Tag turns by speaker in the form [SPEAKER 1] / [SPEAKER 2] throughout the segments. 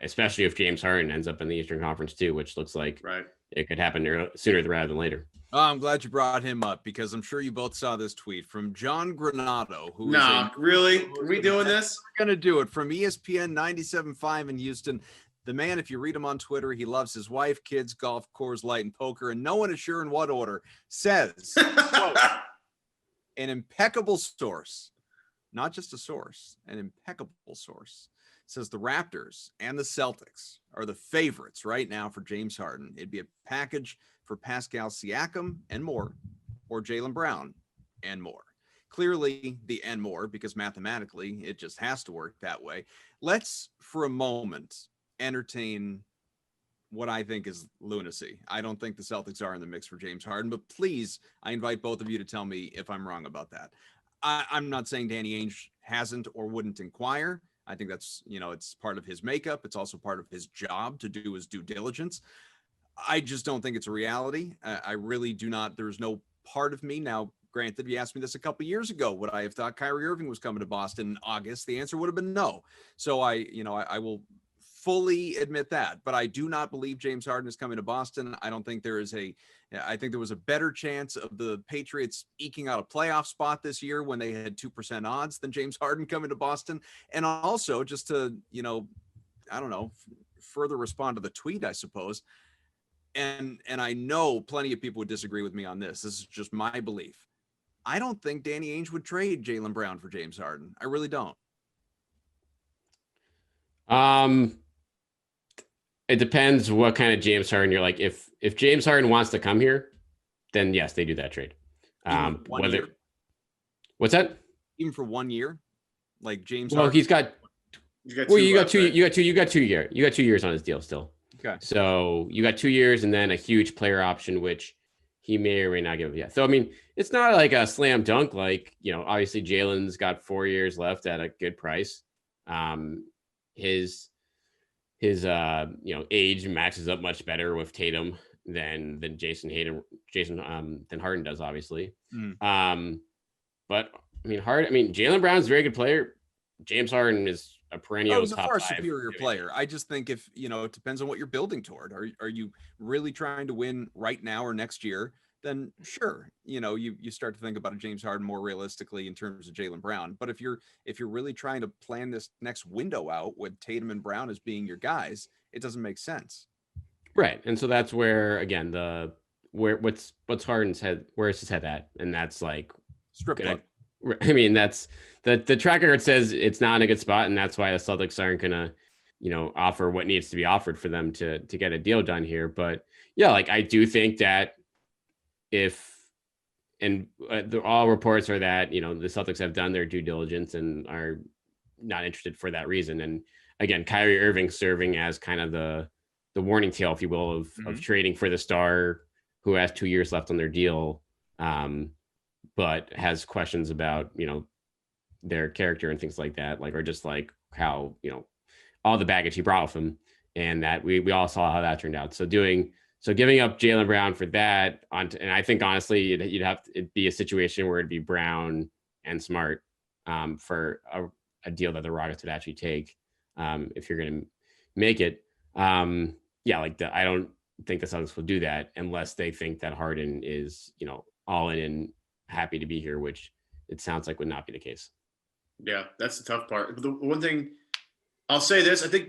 [SPEAKER 1] especially if James Harden ends up in the Eastern Conference too, which looks like
[SPEAKER 2] Right.
[SPEAKER 1] it could happen sooner rather than later.
[SPEAKER 3] Oh, I'm glad you brought him up because I'm sure you both saw this tweet from John Granado, who
[SPEAKER 2] really? Are we doing this?
[SPEAKER 3] We're going to do it from ESPN 97.5 in Houston. The man, if you read him on Twitter, he loves his wife, kids, golf, Coors Light, and poker, and no one is sure in what order, says, quote, an impeccable source, not just a source, an impeccable source, says the Raptors and the Celtics are the favorites right now for James Harden. It'd be a package for Pascal Siakam and more, or Jalen Brown and more. Clearly the and more, because mathematically it just has to work that way. Let's, for a moment, entertain what I think is lunacy. I don't think the Celtics are in the mix for James Harden, but please, I invite both of you to tell me if I'm wrong about that. I'm not saying Danny Ainge hasn't or wouldn't inquire. I think that's, it's part of his makeup. It's also part of his job to do his due diligence. I just don't think it's a reality. I really do not. There's no part of me now. Granted, you asked me this a couple years ago, would I have thought Kyrie Irving was coming to Boston in August? The answer would have been no. So I will fully admit that, but I do not believe James Harden is coming to Boston. I don't think I think there was a better chance of the Patriots eking out a playoff spot this year when they had 2% odds than James Harden coming to Boston. And also just to, I don't know, further respond to the tweet, I suppose. And I know plenty of people would disagree with me on this. This is just my belief. I don't think Danny Ainge would trade Jalen Brown for James Harden. I really don't.
[SPEAKER 1] It depends what kind of James Harden you're like. If James Harden wants to come here, then yes, they do that trade. What's that?
[SPEAKER 3] Even for 1 year, like James.
[SPEAKER 1] Well,
[SPEAKER 3] Harden?
[SPEAKER 1] You got 2 years on his deal still.
[SPEAKER 3] Okay.
[SPEAKER 1] So you got 2 years and then a huge player option, which he may or may not give yet. So I mean, it's not like a slam dunk. Like obviously Jalen's got 4 years left at a good price. His age matches up much better with Tatum than Harden does, obviously. But Jalen Brown's a very good player. James Harden is a perennial
[SPEAKER 3] he's a
[SPEAKER 1] top
[SPEAKER 3] far
[SPEAKER 1] 5
[SPEAKER 3] superior player. I just think if it depends on what you're building toward. Are you really trying to win right now or next year? Then sure, you start to think about a James Harden more realistically in terms of Jalen Brown. But if you're really trying to plan this next window out with Tatum and Brown as being your guys, it doesn't make sense.
[SPEAKER 1] Right. And so that's where, again, what's Harden's head, where's his head at? And that's like
[SPEAKER 3] strip club.
[SPEAKER 1] I mean, that's the track record says it's not in a good spot. And that's why the Celtics aren't going to, offer what needs to be offered for them to get a deal done here. But yeah, like I do think that all reports are that, the Celtics have done their due diligence and are not interested for that reason. And again, Kyrie Irving serving as kind of the warning tale, if you will, of trading for the star who has 2 years left on their deal, but has questions about, their character and things like that, or just like how, all the baggage he brought with him, and that we all saw how that turned out. So giving up Jalen Brown for that, and I think honestly, it'd be a situation where it'd be Brown and Smart for a deal that the Rockets would actually take if you're going to make it. I don't think the Celtics will do that unless they think that Harden is, all in and happy to be here, which it sounds like would not be the case.
[SPEAKER 2] Yeah, that's the tough part. The one thing I'll say this, I think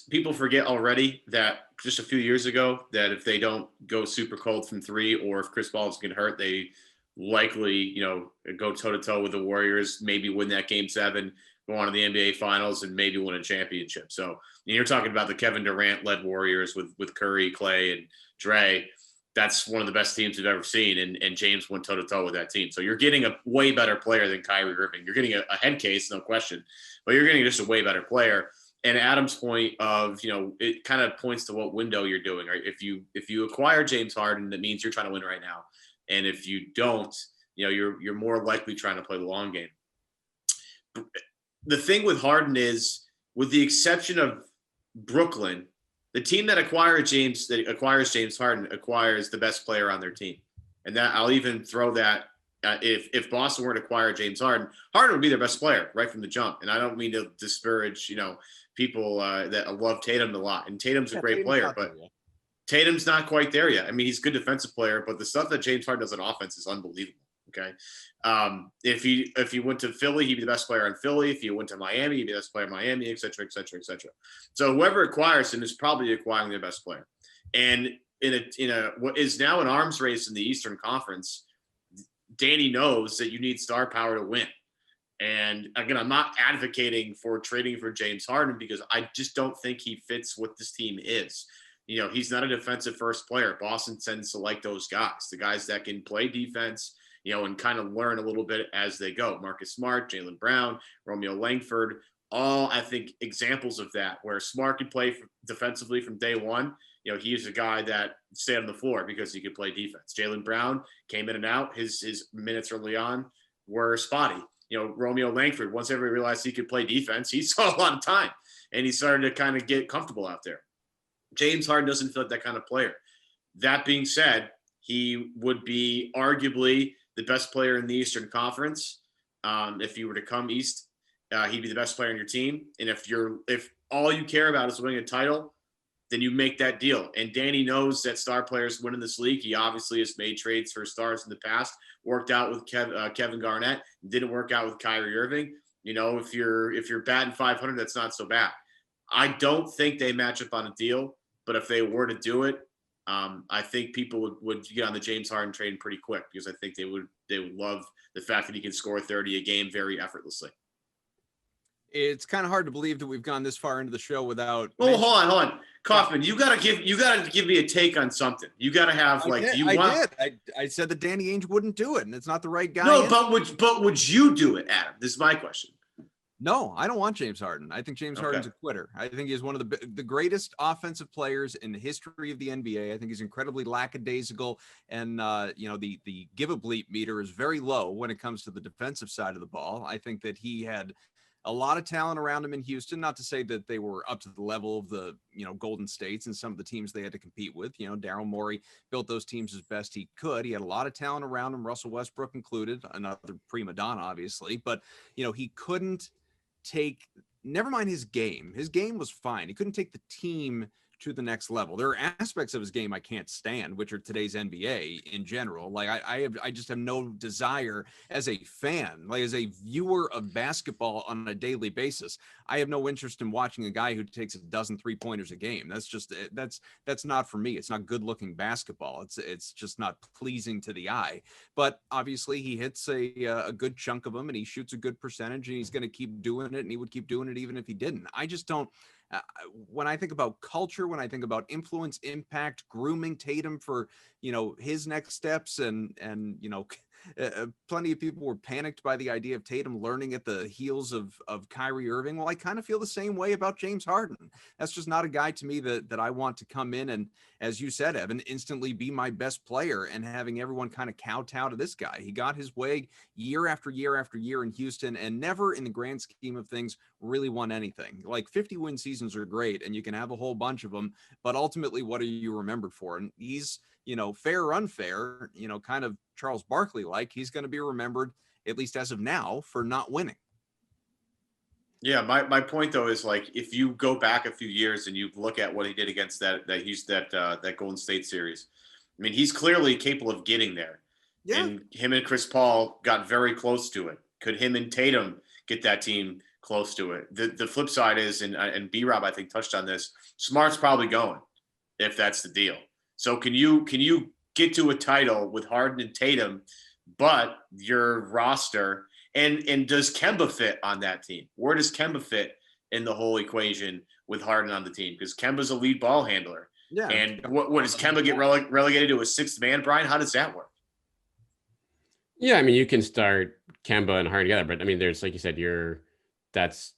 [SPEAKER 2] people forget already that just a few years ago that if they don't go super cold from 3 or if Chris Paul is getting hurt, they likely, go toe-to-toe with the Warriors, maybe win that Game 7, go on to the NBA Finals, and maybe win a championship. So you're talking about the Kevin Durant-led Warriors with Curry, Clay, and Dre. That's one of the best teams we've ever seen, and James went toe-to-toe with that team. So you're getting a way better player than Kyrie Irving. You're getting a head case, no question, but you're getting just a way better player. And Adam's point of, it kind of points to what window you're doing. Right? If you acquire James Harden, that means you're trying to win right now. And if you don't, you're more likely trying to play the long game. The thing with Harden is, with the exception of Brooklyn, the team that acquires James Harden acquires the best player on their team. And that I'll even throw that If Boston were to acquire James Harden, Harden would be their best player right from the jump. And I don't mean to disparage, people that love Tatum a lot. And Tatum's a great player, but Tatum's not quite there yet. I mean, he's a good defensive player, but the stuff that James Harden does on offense is unbelievable. Okay. If he went to Philly, he'd be the best player in Philly. If he went to Miami, he'd be the best player in Miami, et cetera, et cetera, et cetera. So whoever acquires him is probably acquiring their best player. And in a what is now an arms race in the Eastern Conference, Danny knows that you need star power to win. And again, I'm not advocating for trading for James Harden because I just don't think he fits what this team is. He's not a defensive first player. Boston tends to like those guys, the guys that can play defense, and kind of learn a little bit as they go. Marcus Smart, Jalen Brown, Romeo Langford, all, I think, examples of that, where Smart can play defensively from day one. He's a guy that stayed on the floor because he could play defense. Jalen Brown came in and out. His minutes early on were spotty. Romeo Langford, once everybody realized he could play defense, he saw a lot of time, and he started to kind of get comfortable out there. James Harden doesn't feel like that kind of player. That being said, he would be arguably the best player in the Eastern Conference. If he were to come East, he'd be the best player on your team. And if all you care about is winning a title, then you make that deal. And Danny knows that star players win in this league. He obviously has made trades for stars in the past, worked out with Kevin Garnett, didn't work out with Kyrie Irving. If you're batting 500, that's not so bad. I don't think they match up on a deal, but if they were to do it, I think people would get on the James Harden train pretty quick because I think they would love the fact that he can score 30 a game very effortlessly.
[SPEAKER 3] It's kind of hard to believe that we've gone this far into the show without.
[SPEAKER 2] Oh, hold on, Kaufman. You gotta give me a take on something. You gotta have
[SPEAKER 3] I said that Danny Ainge wouldn't do it, and it's not the right guy.
[SPEAKER 2] No, but would you do it, Adam? This is my question.
[SPEAKER 3] No, I don't want James Harden. I think James Harden's a quitter. I think he's one of the greatest offensive players in the history of the NBA. I think he's incredibly lackadaisical, and the give a bleep meter is very low when it comes to the defensive side of the ball. I think that he had a lot of talent around him in Houston, not to say that they were up to the level of the, Golden States and some of the teams they had to compete with. Daryl Morey built those teams as best he could. He had a lot of talent around him, Russell Westbrook included, another prima donna, obviously, but, he couldn't never mind his game. His game was fine. He couldn't take the team to the next level. There are aspects of his game I can't stand, which are today's NBA in general. Like I just have no desire as a fan, like as a viewer of basketball on a daily basis. I have no interest in watching a guy who takes a dozen 3-pointers a game. That's not for me. It's not good looking basketball. It's just not pleasing to the eye. But obviously he hits a good chunk of them and he shoots a good percentage and he's going to keep doing it and he would keep doing it even if he didn't. I just don't. When I think about culture, when I think about influence, impact, grooming Tatum for, his next steps and plenty of people were panicked by the idea of Tatum learning at the heels of Kyrie Irving. Well, I kind of feel the same way about James Harden. That's just not a guy to me that I want to come in and, as you said, Evan, instantly be my best player and having everyone kind of kowtow to this guy. He got his way year after year after year in Houston and never in the grand scheme of things really won anything. Like 50-win seasons are great and you can have a whole bunch of them, but ultimately what are you remembered for? And he's, fair or unfair, kind of Charles Barkley like, he's going to be remembered, at least as of now, for not winning.
[SPEAKER 2] Yeah, my point though is like if you go back a few years and you look at what he did against that Golden State series, I mean he's clearly capable of getting there. Yeah. And him and Chris Paul got very close to it. Could him and Tatum get that team close to it? The flip side is, and B-Rob I think touched on this, Smart's probably going if that's the deal. So can you get to a title with Harden and Tatum, but your roster and does Kemba fit on that team? Where does Kemba fit in the whole equation with Harden on the team? Because Kemba's a lead ball handler. Yeah. And what does Kemba get relegated to a sixth man, Brian? How does that work?
[SPEAKER 1] Yeah, I mean, you can start Kemba and Harden together, but I mean, there's, like you said, that's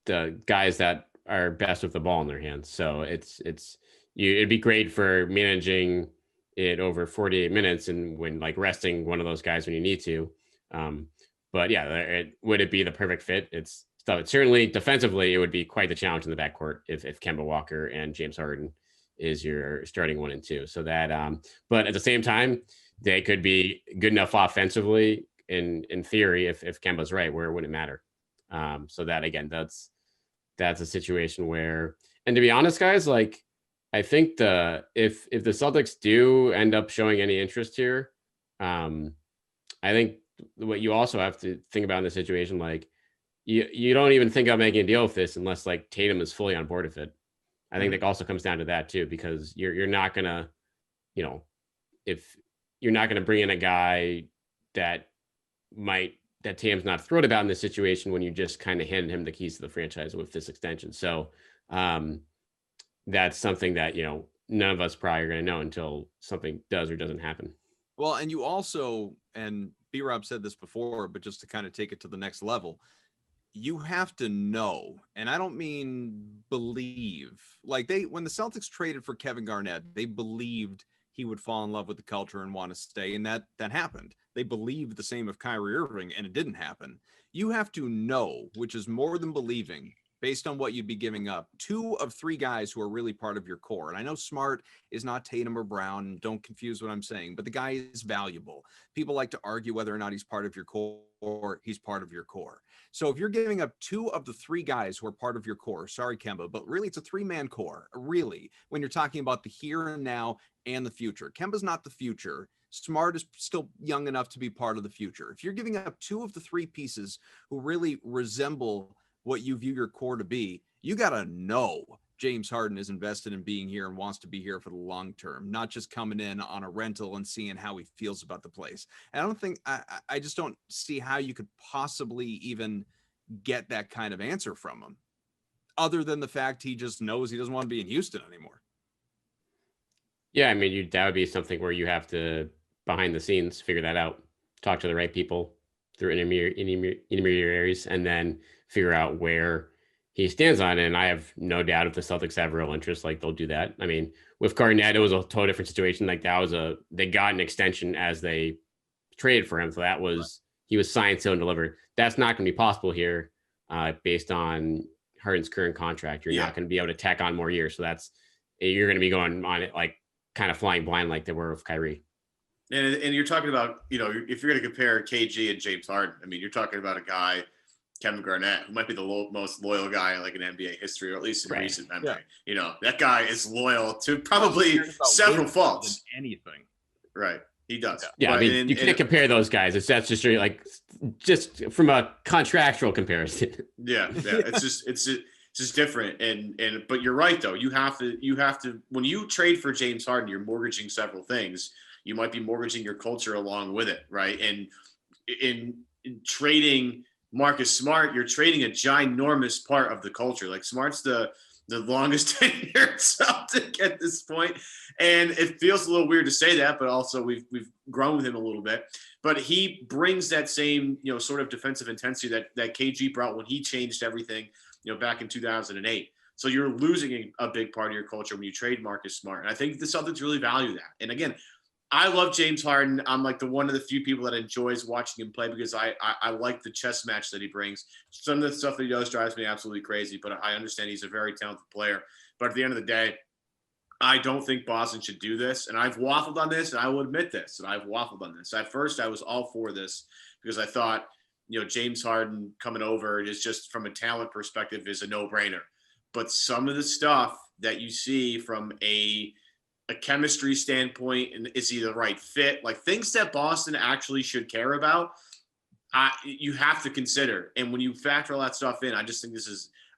[SPEAKER 1] the guys that are best with the ball in their hands. So it'd be great for managing it over 48 minutes and when like resting one of those guys when you need to. But yeah, would it be the perfect fit? It's certainly defensively, it would be quite the challenge in the backcourt if Kemba Walker and James Harden is your starting 1 and 2. So that, but at the same time, they could be good enough offensively in theory, if Kemba's right, where it wouldn't matter. So that again, that's a situation where, and to be honest, guys, like I think if the Celtics do end up showing any interest here, I think what you also have to think about in the situation, like you don't even think about making a deal with this unless like Tatum is fully on board with it. I think that also comes down to that too, because you're not gonna, if you're not gonna bring in a guy that Tatum's not thrilled about in this situation when you just kind of handed him the keys to the franchise with this extension. So that's something that, none of us probably are going to know until something does or doesn't happen.
[SPEAKER 3] Well, and you also, and B-Rob said this before, but just to kind of take it to the next level, you have to know, and I don't mean believe, like when the Celtics traded for Kevin Garnett, they believed he would fall in love with the culture and want to stay. And that happened. They believed the same of Kyrie Irving, and it didn't happen. You have to know, which is more than believing, based on what you'd be giving up, 2 of 3 guys who are really part of your core. And I know Smart is not Tatum or Brown, and don't confuse what I'm saying, but the guy is valuable. People like to argue whether or not he's part of your core, he's part of your core. So if you're giving up 2 of the 3 guys who are part of your core, sorry, Kemba, but really it's a 3-man core, really, when you're talking about the here and now and the future. Kemba's not the future. Smart is still young enough to be part of the future. If you're giving up 2 of the 3 pieces who really resemble what you view your core to be, you got to know James Harden is invested in being here and wants to be here for the long term, not just coming in on a rental and seeing how he feels about the place. And I don't think, I just don't see how you could possibly even get that kind of answer from him, other than the fact he just knows he doesn't want to be in Houston anymore.
[SPEAKER 1] Yeah, I mean, that would be something where you have to, behind the scenes, figure that out, talk to the right people through intermediaries, and then figure out where he stands on it. And I have no doubt if the Celtics have real interest, like they'll do that. I mean, with Garnett, it was a totally different situation. Like they got an extension as they traded for him. So that was, he was signed, sealed, and delivered. That's not going to be possible here based on Harden's current contract. You're not going to be able to tack on more years. So you're going to be going on it like kind of flying blind like they were with Kyrie.
[SPEAKER 2] And you're talking about, if you're going to compare KG and James Harden, I mean, you're talking about a guy, Kevin Garnett, who might be the most loyal guy in like an NBA history, or at least in recent memory. Yeah. That guy is loyal to probably several faults.
[SPEAKER 3] Anything.
[SPEAKER 2] Right. He does.
[SPEAKER 1] Yeah. But, you can't compare those guys. That's just from a contractual comparison.
[SPEAKER 2] Yeah. It's just different. But you're right though. You have to, when you trade for James Harden, you're mortgaging several things. You might be mortgaging your culture along with it. Right. And in trading Marcus Smart, you're trading a ginormous part of the culture. Like Smart's the longest tenured Celtic at this point. And it feels a little weird to say that, but also we've grown with him a little bit. But he brings that same, sort of defensive intensity that KG brought when he changed everything, back in 2008. So you're losing a big part of your culture when you trade Marcus Smart. And I think the Celtics really value that. And again, I love James Harden. I'm like one of the few people that enjoys watching him play because I like the chess match that he brings. Some of the stuff that he does drives me absolutely crazy, but I understand he's a very talented player. But at the end of the day, I don't think Boston should do this. And I've waffled on this, and I will admit this, and I've waffled on this. At first, I was all for this because I thought, James Harden coming over is just from a talent perspective is a no-brainer. But some of the stuff that you see from a chemistry standpoint, and is he the right fit? Like things that Boston actually should care about, you have to consider. And when you factor all that stuff in, I just think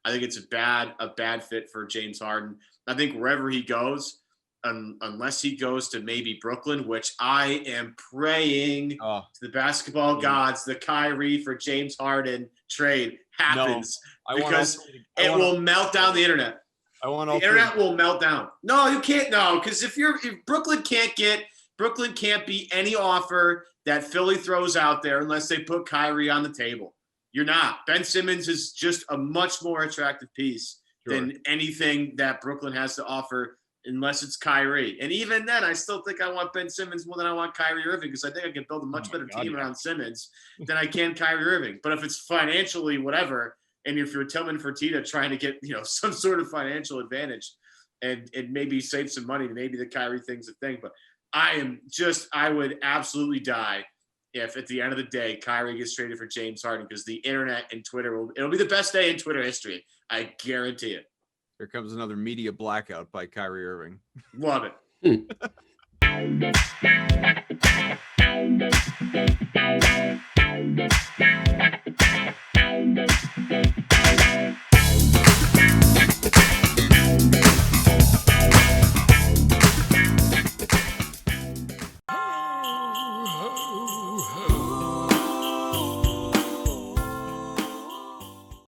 [SPEAKER 2] I think it's a bad fit for James Harden. I think wherever he goes, unless he goes to maybe Brooklyn, which I am praying to the basketball gods, the Kyrie for James Harden trade happens because it will melt down the internet. The internet will melt down. No, you can't. No, because if Brooklyn can't be any offer that Philly throws out there unless they put Kyrie on the table. You're not. Ben Simmons is just a much more attractive piece than anything that Brooklyn has to offer unless it's Kyrie. And even then, I still think I want Ben Simmons more than I want Kyrie Irving because I think I can build a much better team around Simmons than I can Kyrie Irving. But if it's financially whatever, and if you're Tillman Fertitta trying to get, some sort of financial advantage and maybe save some money, maybe the Kyrie thing's a thing. But I would absolutely die if at the end of the day Kyrie gets traded for James Harden, because the internet and Twitter it'll be the best day in Twitter history. I guarantee it.
[SPEAKER 3] Here comes another media blackout by Kyrie Irving.
[SPEAKER 2] Love it.